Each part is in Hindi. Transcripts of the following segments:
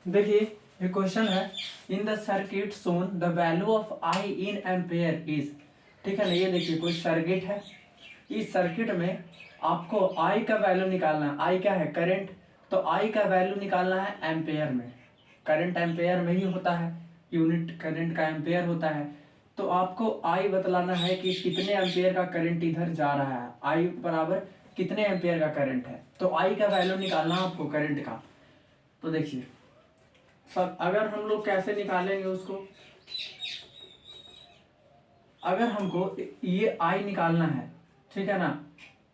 देखिए ये क्वेश्चन है, in the circuit Son the value of I in ampere is. ठीक है ना, ये देखिए कोई सर्किट है, इस सर्किट में आपको आई का वैल्यू निकालना है। आई क्या है? करंट। तो आई का वैल्यू निकालना है एम्पेयर में। करंट एम्पेयर में ही होता है, यूनिट करंट का एम्पेयर होता है। तो आपको आई बतलाना है कि कितने एम्पेयर का करंट इधर जा रहा है, आई बराबर कितने एम्पेयर का करंट है। तो आई का वैल्यू निकालना है आपको करंट का। तो देखिए सब, अगर हम लोग कैसे निकालेंगे उसको, अगर हमको ये आई निकालना है, ठीक है ना,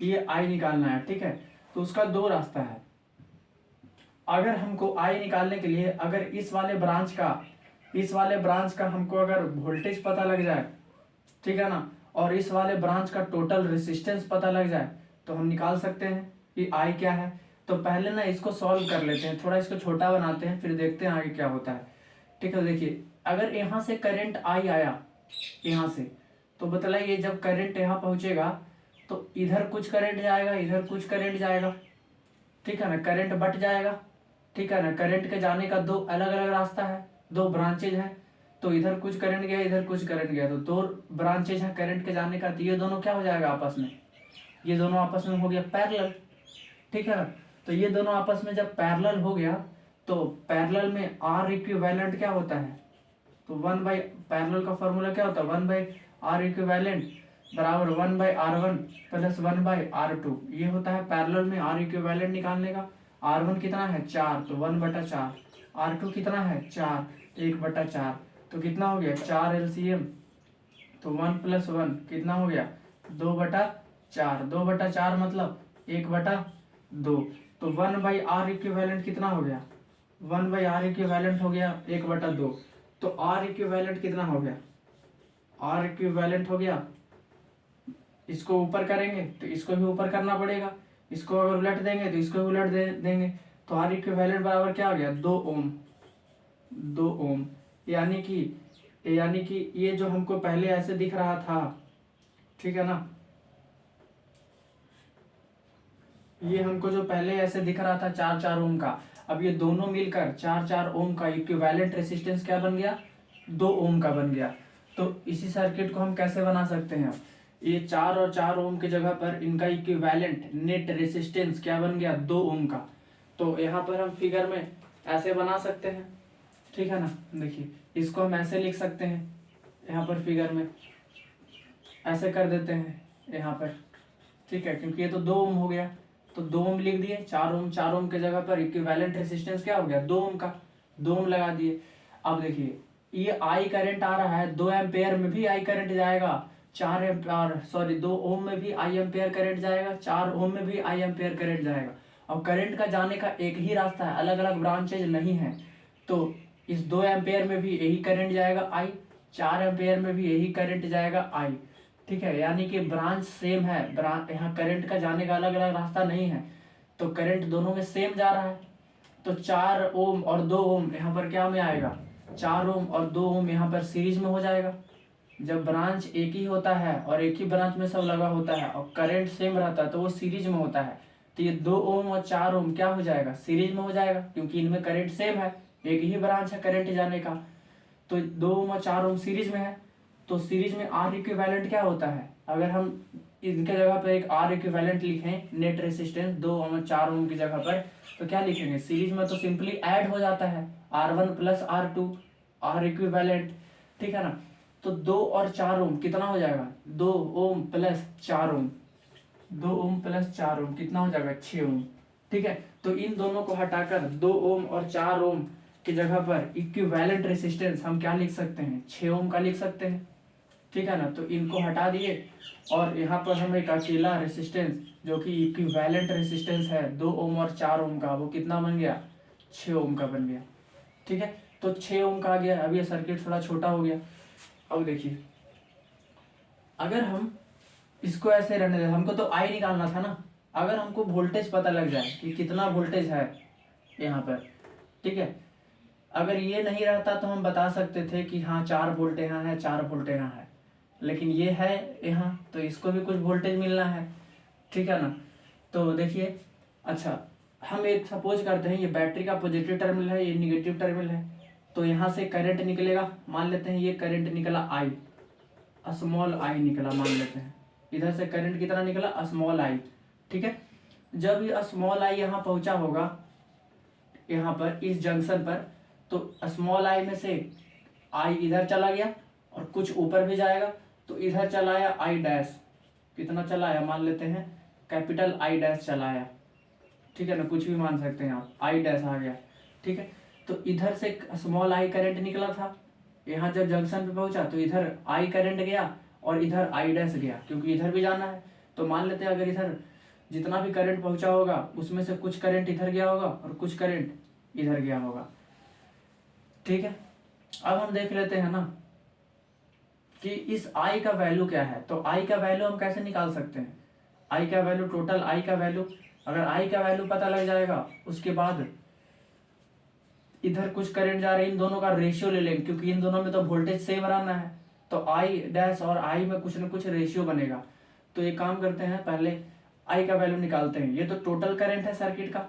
ये आई निकालना है, ठीक है, तो उसका दो रास्ता है। अगर हमको आई निकालने के लिए, अगर इस वाले ब्रांच का हमको अगर वोल्टेज पता लग जाए, ठीक है ना, और इस वाले ब्रांच का टोटल रेसिस्टेंस पता लग जाए, तो हम निकाल सकते हैं कि आई क्या है। तो पहले ना इसको सॉल्व कर लेते हैं, थोड़ा इसको छोटा बनाते हैं, फिर देखते हैं आगे क्या होता है। ठीक है, देखिए अगर यहाँ से करंट आई आया, यहाँ से, तो बतलाइए जब करंट यहाँ पहुँचेगा तो इधर कुछ करंट जाएगा, इधर कुछ करंट जाएगा, ठीक है ना, करंट बट जाएगा। ठीक है ना, करंट के जाने का दो अलग अलग रास्ता है, दो ब्रांचेज है। तो इधर कुछ करंट गया, इधर कुछ करंट गया, तो दो ब्रांचेज है करंट के जाने का। तो ये दोनों क्या हो जाएगा आपस में, ये दोनों आपस में हो गया पैरेलल। ठीक है ना, तो ये दोनों आपस में जब पैरेलल हो गया, तो पैरेलल में आर इक्विवेलेंट क्या होता है, तो वन बाई, पैरेलल का फॉर्मूला क्या होता है, वन बाई आर इक्विवेलेंट बराबर one by r one plus one by r two. ये होता है पैरेलल में आर इक्विवेलेंट निकालने का। आर वन कितना है 4, तो 1/4। आर टू कितना है 4, 1/4। तो कितना हो गया 4 LCM, तो 1 + 1 कितना हो गया 2/4। 2/4 मतलब 1/2। तो 1/r इक्विवेलेंट कितना हो गया, 1/r इक्विवेलेंट हो गया 1/2। तो आर इक्विवेलेंट कितना हो गया, आर इक्विवेलेंट हो गया, इसको ऊपर करेंगे तो इसको भी ऊपर करना पड़ेगा, इसको अगर उलट देंगे तो इसको भी उलट देंगे। तो आर इक्विवेलेंट बराबर क्या हो गया 2 ओम। 2 ओम यानी कि ये जो हमको पहले ऐसे दिख रहा था, ठीक है ना, ये हमको जो पहले ऐसे दिख रहा था 4-4 ओम का, अब ये दोनों मिलकर 4-4 ओम का इक्विवेलेंट रेसिस्टेंस क्या बन गया, 2 ओम का बन गया। तो इसी सर्किट को हम कैसे बना सकते हैं, ये 4 और 4 ओम की जगह पर इनका इक्विवेलेंट नेट रेसिस्टेंस क्या बन गया 2 ओम का। तो यहाँ पर हम फिगर में ऐसे बना सकते हैं, ठीक है ना। देखिए इसको हम ऐसे लिख सकते हैं, यहाँ पर फिगर में ऐसे कर देते हैं यहाँ पर, ठीक है, क्योंकि ये तो 2 ओम हो गया, तो 2 ओम लिख दिए, 4 ओम के जगह पर इक्विवेलेंट रेसिस्टेंस क्या हो गया 2 ओम का, 2 ओम लगा दिए। अब देखिए ये आई करंट आ रहा है, 2 एम्पेयर में भी आई करंट जाएगा, 2 ओम में भी आई एम्पेयर करंट जाएगा, 4 ओम में भी आई एम्पेयर करंट जाएगा। और करंट का जाने का एक ही रास्ता है, अलग अलग ब्रांचेज नहीं है। तो इस 2 एम्पेयर में भी यही करंट जाएगा आई, 4 एम्पेयर में भी यही करंट जाएगा आई। ठीक है, यानी कि ब्रांच सेम है, यहाँ करंट का जाने का अलग अलग रास्ता नहीं है, तो करंट दोनों में सेम जा रहा है। तो 4 ओम और 2 ओम यहाँ पर क्या में आएगा, 4 ओम और 2 ओम यहाँ पर सीरीज में हो जाएगा। जब ब्रांच एक ही होता है और एक ही ब्रांच में सब लगा होता है और करंट सेम रहता है तो वो सीरीज में होता है। तो ये 2 ओम और 4 ओम क्या हो जाएगा, सीरीज में हो जाएगा, क्योंकि इनमें करंट सेम है, एक ही ब्रांच है करंट जाने का। तो 2 ओम और 4 ओम सीरीज में है, तो सीरीज में आर इक्विवेलेंट क्या होता है, अगर हम इनके जगह पर एक आर इक्विवेलेंट लिखें, नेट रेसिस्टेंस 2 ओम और 4 ओम की जगह पर, तो क्या लिखेंगे, सीरीज में तो सिंपली ऐड हो जाता है R1 + R2, आर इक्विवेलेंट, ठीक है ना। तो 2 और 4 ओम कितना हो जाएगा, 2 ओम प्लस 4 ओम, 2 ओम प्लस 4 ओम कितना हो जाएगा 6 ओम। ठीक है, तो इन दोनों को हटाकर 2 ओम और 4 ओम की जगह पर इक्विवेलेंट रेसिस्टेंस हम क्या लिख सकते हैं, 6 ओम का लिख सकते हैं। ठीक है ना, तो इनको हटा दिए और यहाँ पर हम एक अकेला रेसिस्टेंस जो कि इक्विवेलेंट रेसिस्टेंस है 2 ओम और 4 ओम का, वो कितना बन गया 6 ओम का बन गया। ठीक है, तो 6 ओम का आ गया। अब ये सर्किट थोड़ा छोटा हो गया। अब देखिए अगर हम इसको ऐसे रहने दें, हमको तो आई निकालना था ना, अगर हमको वोल्टेज पता लग जाए कि कितना वोल्टेज है यहाँ पर, ठीक है, अगर ये नहीं रहता तो हम बता सकते थे कि हाँ 4 वोल्ट यहाँ है, 4 वोल्ट यहाँ है, लेकिन ये है यहाँ, तो इसको भी कुछ वोल्टेज मिलना है, ठीक है ना। तो देखिए अच्छा, हम एक सपोज करते हैं ये बैटरी का पॉजिटिव टर्मिनल है, ये निगेटिव टर्मिनल है, तो यहाँ से करंट निकलेगा, मान लेते हैं ये करंट निकला आई, स्मॉल आई निकला, मान लेते हैं इधर से करंट कितना निकला, स्मॉल आई। ठीक है, जब ये स्मॉल आई यहाँ पहुंचा होगा, यहाँ पर इस जंक्शन पर, तो स्मॉल आई में से आई इधर चला गया और कुछ ऊपर भी जाएगा, तो इधर चलाया आई डैश, कितना चलाया, मान लेते हैं कैपिटल आई डैश चलाया। ठीक है ना, कुछ भी मान सकते हैं आप, आई डैश आ गया। ठीक है, तो इधर से स्मॉल आई करंट निकला था, यहाँ जब जंक्शन पे पहुंचा तो इधर आई करंट गया और इधर आई डैश गया, क्योंकि इधर भी जाना है। तो मान लेते हैं अगर इधर जितना भी करंट पहुंचा होगा उसमें से कुछ करंट इधर गया होगा और कुछ करंट इधर गया होगा। ठीक है, अब हम देख लेते हैं ना कि इस आई का वैल्यू क्या है। तो आई का वैल्यू हम कैसे निकाल सकते हैं, आई का वैल्यू, टोटल आई का वैल्यू, अगर आई का वैल्यू पता लग जाएगा उसके बाद इधर कुछ करंट जा रहे हैं, इन दोनों का रेशियो ले लेंगे, क्योंकि इन दोनों में तो वोल्टेज सेम रहना है, तो आई डैश और आई में कुछ ना कुछ रेशियो बनेगा। तो ये काम करते हैं, पहले आई का वैल्यू निकालते हैं। ये तो टोटल करंट है सर्किट का,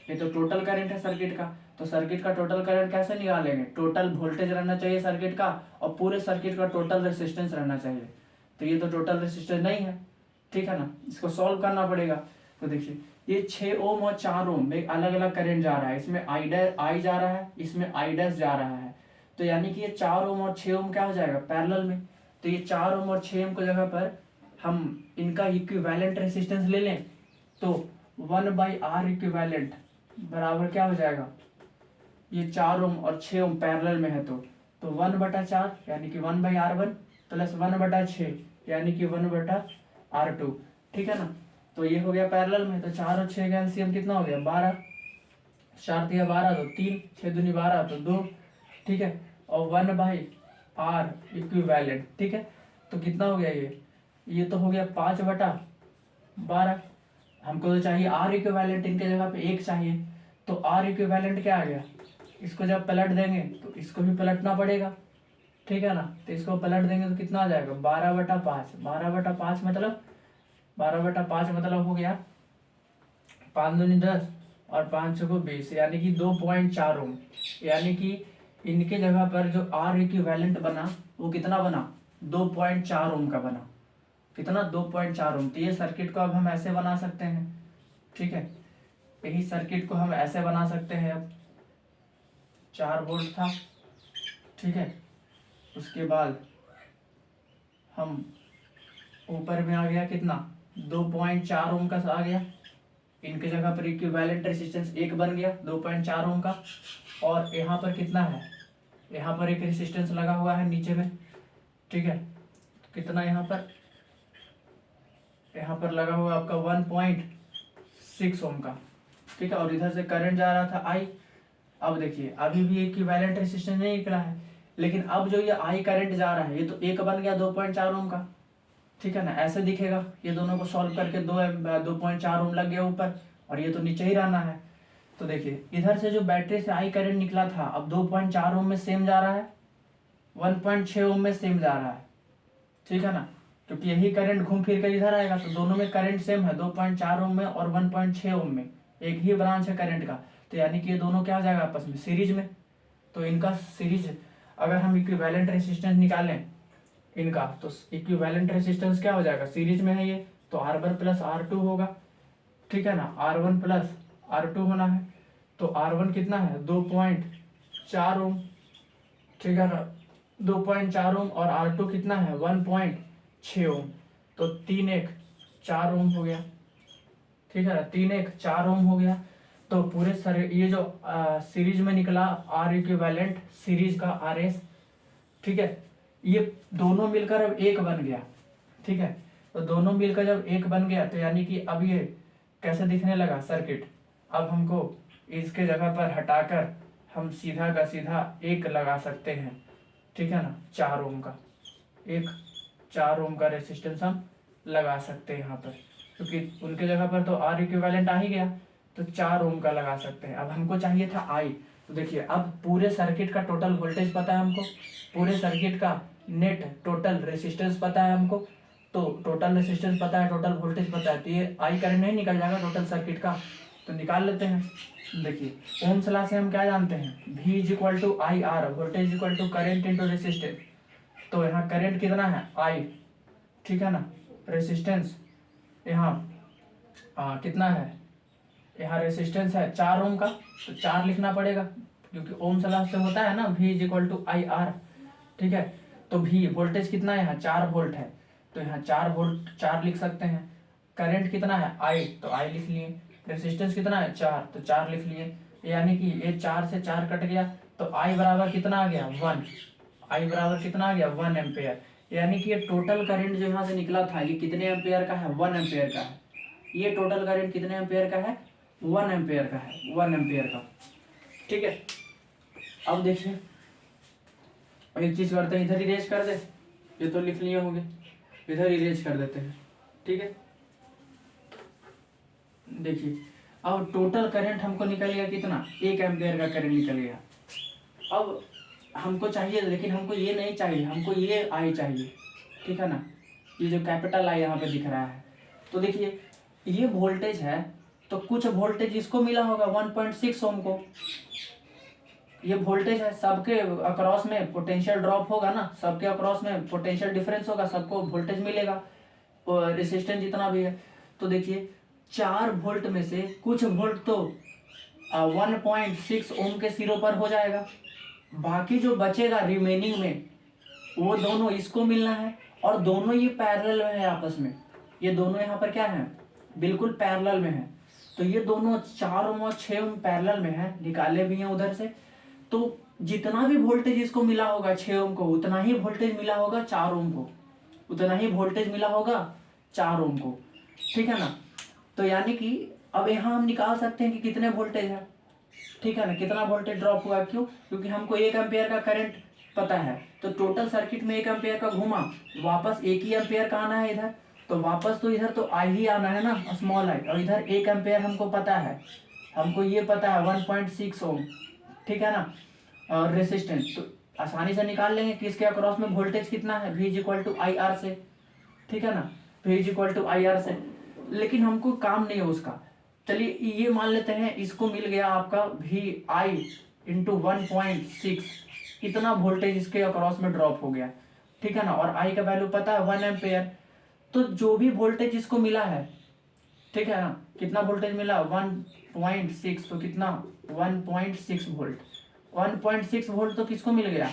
ये तो टोटल करंट है सर्किट का, तो सर्किट का टोटल करंट कैसे निकालेंगे, टोटल वोल्टेज रहना चाहिए सर्किट का और पूरे सर्किट का टोटल रेसिस्टेंस रहना चाहिए। तो ये तो टोटल रेसिस्टेंस नहीं है, ठीक है ना, इसको सॉल्व करना पड़ेगा। तो देखिए ये 6 ओम और 4 ओम में अलग अलग करंट जा रहा है, इसमें आई जा रहा है, इसमें आई डैश जा रहा है, तो यानी कि ये 4 ओम और 6 ओम क्या हो जाएगा, पैरेलल में। तो ये 4 ओम और 6 ओम की जगह पर हम इनका इक्विवेलेंट रेसिस्टेंस ले लें, तो 1/R इक्विवेलेंट बराबर क्या हो जाएगा, ये 4 ओम और 6 ओम पैरेलल में है, तो 1/4 यानी कि 1/R1 प्लस 1/6 यानी कि 1/R2। ठीक है ना, तो ये हो गया पैरेलल में, तो 4 और 6 का एलसीएम कितना हो गया, 12, 4 तिया 12 तो 3, 6 दूनी 12 तो 2। ठीक है, और 1/R इक्विवेलेंट। ठीक है, तो कितना हो गया ये तो हो गया 5/12। हमको तो चाहिए आर इक्विवेलेंट, इनके जगह पे 1 चाहिए, तो आर इक्विवेलेंट क्या आ गया, इसको जब पलट देंगे तो इसको भी पलटना पड़ेगा। ठीक है ना, तो इसको पलट देंगे तो कितना आ जाएगा, 12/5, 12/5 मतलब 12/5 मतलब हो गया 5 दूनी 10 और 5 को 20, यानी कि 2.4 ओम। यानी कि इनके जगह पर जो आर इक्विवेलेंट बना वो कितना बना, 2.4 ओम का बना, कितना, 2.4 ओम। तो ये सर्किट को अब हम ऐसे बना सकते हैं। ठीक है, यही सर्किट को हम ऐसे बना सकते हैं। अब 4 वोल्ट था, ठीक है, उसके बाद हम ऊपर में आ गया कितना, 2.4 ओम का आ गया, इनके जगह पर इक्विवेलेंट रेसिस्टेंस 1 बन गया 2.4 ओम का, और यहाँ पर कितना है, यहाँ पर एक रेसिस्टेंस लगा हुआ है नीचे में। ठीक है, कितना यहाँ पर लगा हुआ आपका 1.6 ओम का। ठीक है, और इधर से करंट जा रहा था आई। अब देखिए अभी भी इक्विवेलेंट रेसिस्टेंस नहीं निकला है, लेकिन अब जो ये आई करंट जा रहा है ये तो 1 बन गया 2.4 ओम का। ठीक है ना, ऐसे दिखेगा, ये दोनों को सॉल्व करके 2.4 ओम लग गया ऊपर, और ये तो नीचे ही रहना है। तो देखिए इधर से जो बैटरी से आई करंट निकला था अब 2.4 ओम में सेम जा रहा है, 1.6 ओम में सेम जा रहा है। ठीक है ना, क्योंकि यही करंट घूम फिर कर इधर आएगा, तो दोनों में करंट सेम है, 2.4 ओम में और 1.6 ओम में, एक ही ब्रांच है करंट का, तो यानी कि ये दोनों क्या हो जाएगा आपस में, सीरीज में। तो इनका सीरीज, अगर हम इक्विवेलेंट रेसिस्टेंस निकालें इनका, तो इक्विवेलेंट रेसिस्टेंस क्या हो जाएगा, सीरीज में है ये, तो R1 प्लस R2 होगा। ठीक है ना, R1 प्लस R2 होना है, तो R1 कितना है, 2.4 ओम। ठीक है ना, 2.4 ओम, और R2 कितना है, 1.6 ओम, तो 3 1 4 ओम हो गया। ठीक है ना, 3 1 4 ओम हो गया। तो पूरे ये जो सीरीज में निकला आर इक्विवेलेंट सीरीज का RS, ठीक है, ये दोनों मिलकर अब 1 बन गया। ठीक है, तो दोनों मिलकर जब 1 बन गया तो यानी कि अब ये कैसे दिखने लगा सर्किट, अब हमको इसके जगह पर हटाकर हम सीधा का सीधा 1 लगा सकते हैं। ठीक है ना, 4 ओम का, 4 ओम का रेसिस्टेंस हम लगा सकते हैं यहाँ पर, क्योंकि उनके जगह पर तो आर इक्विवेलेंट आ ही गया, तो 4 ओम का लगा सकते हैं। अब हमको चाहिए था आई, तो देखिए अब पूरे सर्किट का टोटल वोल्टेज पता है हमको, पूरे सर्किट का नेट टोटल रेसिस्टेंस पता है हमको, तो टोटल रेसिस्टेंस पता है, टोटल वोल्टेज पता है, तो ये आई करंट नहीं निकल जाएगा टोटल सर्किट का। तो निकाल लेते हैं। देखिए ओम्स लॉ से हम क्या जानते हैं, V is equal to I R, voltage equal to current into resistance. तो यहाँ करंट कितना है I, ठीक है ना, रेसिस्टेंस यहाँ कितना है, यहाँ रेसिस्टेंस है 4 ओम का, तो 4 लिखना पड़ेगा क्योंकि ओम्स लॉ से होता है ना V is equal to I R, ठीक है। तो V वोल्टेज कितना है यहाँ 4 वोल्ट है, तो यहाँ 4 वोल्ट 4 लिख सकते हैं। करंट कितना है I, तो I लिख लिए। रेसिस्टेंस कितना है 4, तो 4 लिख लिए। यानी कि ये 4 से 4 कट गया, तो I बराबर कितना आ गया 1, I बराबर कितना आ गया 1 एम्पेयर। यानी कि ये टोटल करंट जो यहाँ से निकला था ये कितने एम्पेयर का है, 1 एम्पेयर का है। ये टोटल करंट कितने एम्पेयर का है, 1 एम्पेयर का है, 1 एम्पेयर का, ठीक है। अब देखिए एक चीज करते हैं, इधर इरेज कर दे, ये तो लिख लिए होंगे, इधर इरेज कर देते हैं, ठीक है। देखिए अब टोटल करंट हमको निकल गया कितना, 1 एम्पेयर का करंट निकल गया। अब हमको चाहिए, लेकिन हमको ये नहीं चाहिए, हमको ये आई चाहिए, ठीक है ना, ये जो कैपिटल आई यहाँ पे दिख रहा है। तो देखिए ये वोल्टेज है, तो कुछ वोल्टेज इसको मिला होगा 1.6 ओम को, ये वोल्टेज है, सबके अक्रॉस में पोटेंशियल ड्रॉप होगा ना, सबके अक्रॉस में पोटेंशियल डिफरेंस होगा, सबको वोल्टेज मिलेगा रेसिस्टेंस जितना भी है। तो देखिए 4 वोल्ट में से कुछ वोल्ट तो 1.6 ओम के सिरों पर हो जाएगा, बाकी जो बचेगा रिमेनिंग में वो दोनों इसको मिलना है, और दोनों ये पैरेलल में है आपस में, ये दोनों यहाँ पर क्या है, बिल्कुल पैरेलल में है। तो ये दोनों 4 ओम और 6 ओम पैरेलल में है, निकाले भी हैं उधर से। तो जितना भी वोल्टेज इसको मिला होगा 6 ओम को, उतना ही वोल्टेज मिला होगा 4 ओम को, उतना ही वोल्टेज मिला होगा 4 ओम को, ठीक है ना। तो यानी कि अब यहाँ हम निकाल सकते हैं कि कितने वोल्टेज है, ठीक है ना, कितना वोल्टेज ड्रॉप हुआ, क्यों, क्योंकि हमको 1 एम्पेयर का करंट पता है। तो टोटल सर्किट में 1 एम्पेयर का घूमा, वापस 1 ही एम्पेयर का आना है इधर, तो वापस तो इधर तो आई ही आना है ना, स्मॉल आई, और इधर 1 एम्पेयर हमको पता है, हमको ये पता है 1.6 ओम, ठीक है ना, और रेसिस्टेंस तो आसानी से निकाल लेंगे कि इसके अक्रॉस में वोल्टेज कितना है, V is equal to I R से, ठीक है ना, V is equal to I R से। लेकिन हमको काम नहीं है उसका, चलिए ये मान लेते हैं इसको मिल गया आपका वी आई इंटू 1.6, इतना वोल्टेज इसके अक्रॉस में ड्रॉप हो गया, ठीक है ना, और आई का वैल्यू पता है 1 एम्पेयर। तो जो भी वोल्टेज इसको मिला है, ठीक है ना, कितना वोल्टेज मिला 1.6, तो कितना 1.6 वोल्ट, 1.6 वोल्ट तो किसको मिल गया,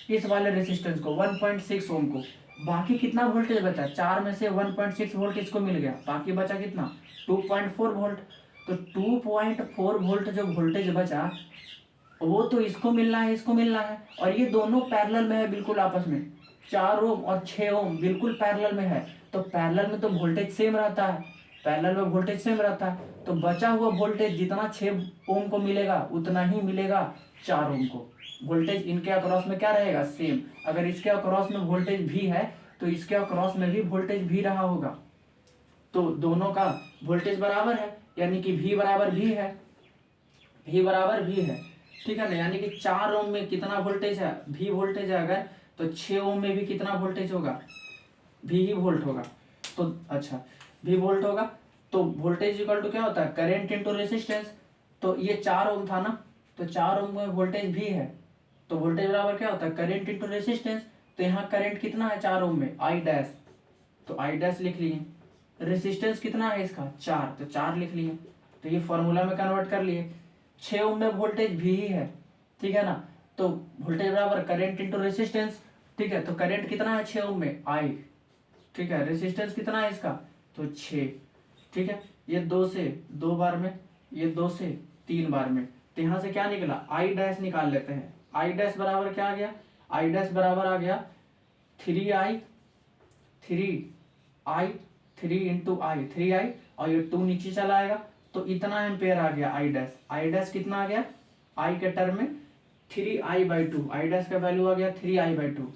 इस वाले रेसिस्टेंस को 1.6 ओम को। बाकी कितना वोल्टेज बचा, 4 में से 1.6 वोल्ट इसको मिल गया, बाकी बचा कितना 2.4 वोल्ट। तो 2.4 वोल्ट जो वोल्टेज बचा वो तो इसको मिलना है, इसको मिलना है, और ये दोनों पैरेलल में है बिल्कुल आपस में, 4 ओम और 6 ओम बिल्कुल पैरेलल में है। तो पैरेलल में तो वोल्टेज सेम रहता है, पैरेलल में वोल्टेज सेम रहता है, तो बचा हुआ वोल्टेज जितना 6 ओम को मिलेगा उतना ही मिलेगा 4 ओम को। वोल्टेज इनके अक्रॉस में क्या रहेगा, सेम। अगर इसके अक्रॉस में वोल्टेज भी है तो इसके अक्रॉस में भी वोल्टेज भी रहा होगा, तो दोनों का वोल्टेज बराबर है, यानी कि V बराबर भी है, V बराबर भी है, ठीक है ना। यानी कि 4 ओम में कितना वोल्टेज है, V वोल्टेज है अगर, तो 6 ओम में भी कितना वोल्टेज होगा, V ही वोल्ट होगा। तो अच्छा V वोल्ट होगा, तो वोल्टेज इक्वल टू क्या होता है, करेंट इंटू रेसिस्टेंस। तो ये 4 ओम था ना, तो 4 ओम में वोल्टेज भी है, तो वोल्टेज बराबर क्या होता है, करेंट इंटू रेसिस्टेंस। तो यहाँ करंट कितना है 4 ओम में, I डैश, तो I डैश लिख लिए। रेसिस्टेंस कितना है इसका 4, तो 4 लिख लिए, तो ये फॉर्मूला में कन्वर्ट कर लिए। 6 ओम में वोल्टेज भी ही है, ठीक है ना, तो वोल्टेज बराबर करंट इंटू रेसिस्टेंस, ठीक है। तो करंट कितना है 6 ओम में, I, ठीक है। रेसिस्टेंस कितना है इसका, तो 6, ठीक है। ये 2 से 2 बार में, ये 2 से 3 बार में, तो यहाँ से क्या निकला, I डैश निकाल लेते हैं। I डैश बराबर क्या आ गया, I डैश बराबर आ गया 3I 3 इंटू आई, 3I, और ये 2 नीचे चला आएगा, तो इतना एम्पेयर आ गया I डैश। I डैश कितना आ गया, I के टर्म में 3I/2, I डैश का वैल्यू आ गया 3I/2।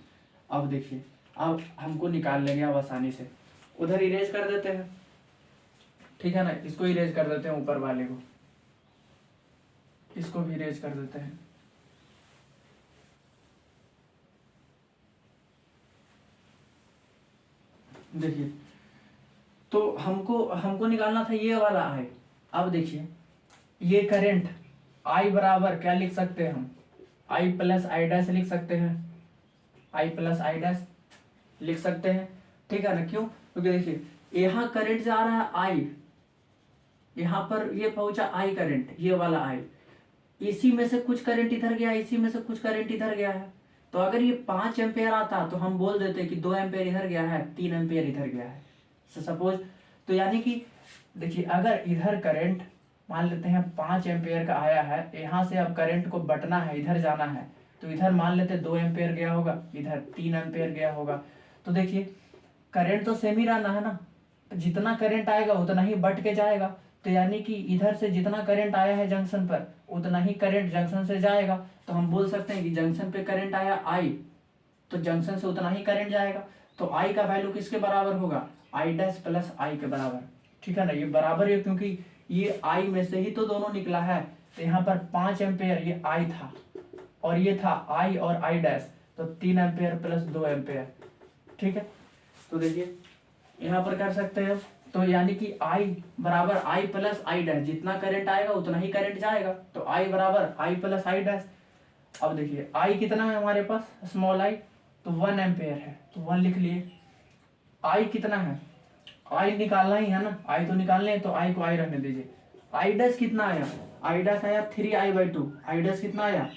अब देखिए अब हमको निकाल लेंगे अब आसानी से, उधर इरेज कर देते हैं, ठीक है ना, इसको इरेज कर देते हैं, ऊपर वाले को, इसको भी इरेज कर देते हैं। देखिए तो हमको निकालना था ये वाला अब देखिए ये करंट I बराबर क्या लिख सकते हैं हम, I प्लस आई डैश लिख सकते हैं, I प्लस आई डैश लिख सकते हैं, ठीक है ना। क्यों? क्योंकि देखिए यहाँ करंट जा रहा है I, यहाँ पर ये पहुंचा I करंट, ये वाला I, इसी में से कुछ करंट इधर गया, इसी में से कुछ करंट इधर गया है। तो अगर ये 5 एम्पेयर आता तो हम बोल देते कि 2 एम्पेयर इधर गया है, 3 एम्पेयर इधर गया है, सपोज। तो यानी कि देखिए अगर इधर करंट मान लेते हैं 5 एम्पेयर का आया है, यहाँ से अब करंट को बटना है, इधर जाना है, तो इधर मान लेते 2 एम्पेयर गया होगा, इधर 3 एम्पेयर गया होगा। तो देखिए करंट तो सेम ही रहना है ना, जितना करंट आएगा उतना ही बट के जाएगा। तो यानी कि इधर से जितना करंट आया है जंक्शन पर उतना ही करंट जंक्शन से जाएगा। तो हम बोल सकते हैं कि जंक्शन पे करंट आया I, तो जंक्शन से उतना ही करंट जाएगा। तो I का वैल्यू किसके बराबर होगा, I डैश प्लस I के बराबर, ठीक है ना। ये बराबर है क्योंकि ये I में से ही तो दोनों निकला है। तो यहाँ पर 5 एम्पेयर ये I था और ये था I और I डैश, तो 3 एम्पेयर प्लस 2 एम्पेयर, ठीक है। तो देखिए यहाँ पर कर सकते हैं, तो यानी कि I बराबर I प्लस आई डैश, जितना करंट आएगा उतना ही करंट जाएगा। तो I बराबर I प्लस आई डैश। अब देखिए I कितना है हमारे पास, स्मॉल I, तो 1 एम्पेयर है, तो 1 लिख लिए। I कितना है, I निकालना ही है ना, I तो निकालने हैं, तो I को I रखने दीजिए। I डैश कितना आया, I डैश आया 3I/2, I डैश कितना आया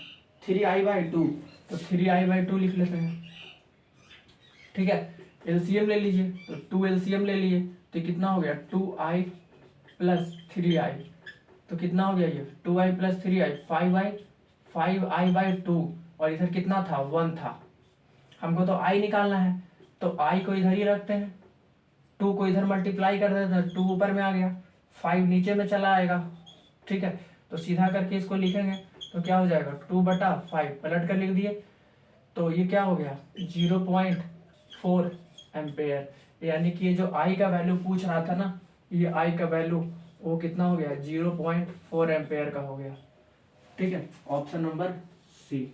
3I/2, तो 3I/2 लिख लेते हैं, ठीक है। एलसीएम ले लीजिए, तो 2 एलसीएम ले लिए, तो कितना हो गया 2I प्लस 3I, तो कितना हो गया ये 2I प्लस 3I 5I/2, और इधर कितना था 1 था। हमको तो I निकालना है, तो I को इधर ही रखते हैं, 2 को इधर मल्टीप्लाई कर देते हैं, 2 ऊपर में आ गया, 5 नीचे में चला आएगा, ठीक है। तो सीधा करके इसको लिखेंगे तो क्या हो जाएगा 2/5, पलट कर लिख दिए, तो ये क्या हो गया 0.4 एम्पेयर। यानी कि ये जो I का वैल्यू पूछ रहा था ना, ये I का वैल्यू वो कितना हो गया 0.4 एम्पेयर का हो गया, ठीक है। Option number C।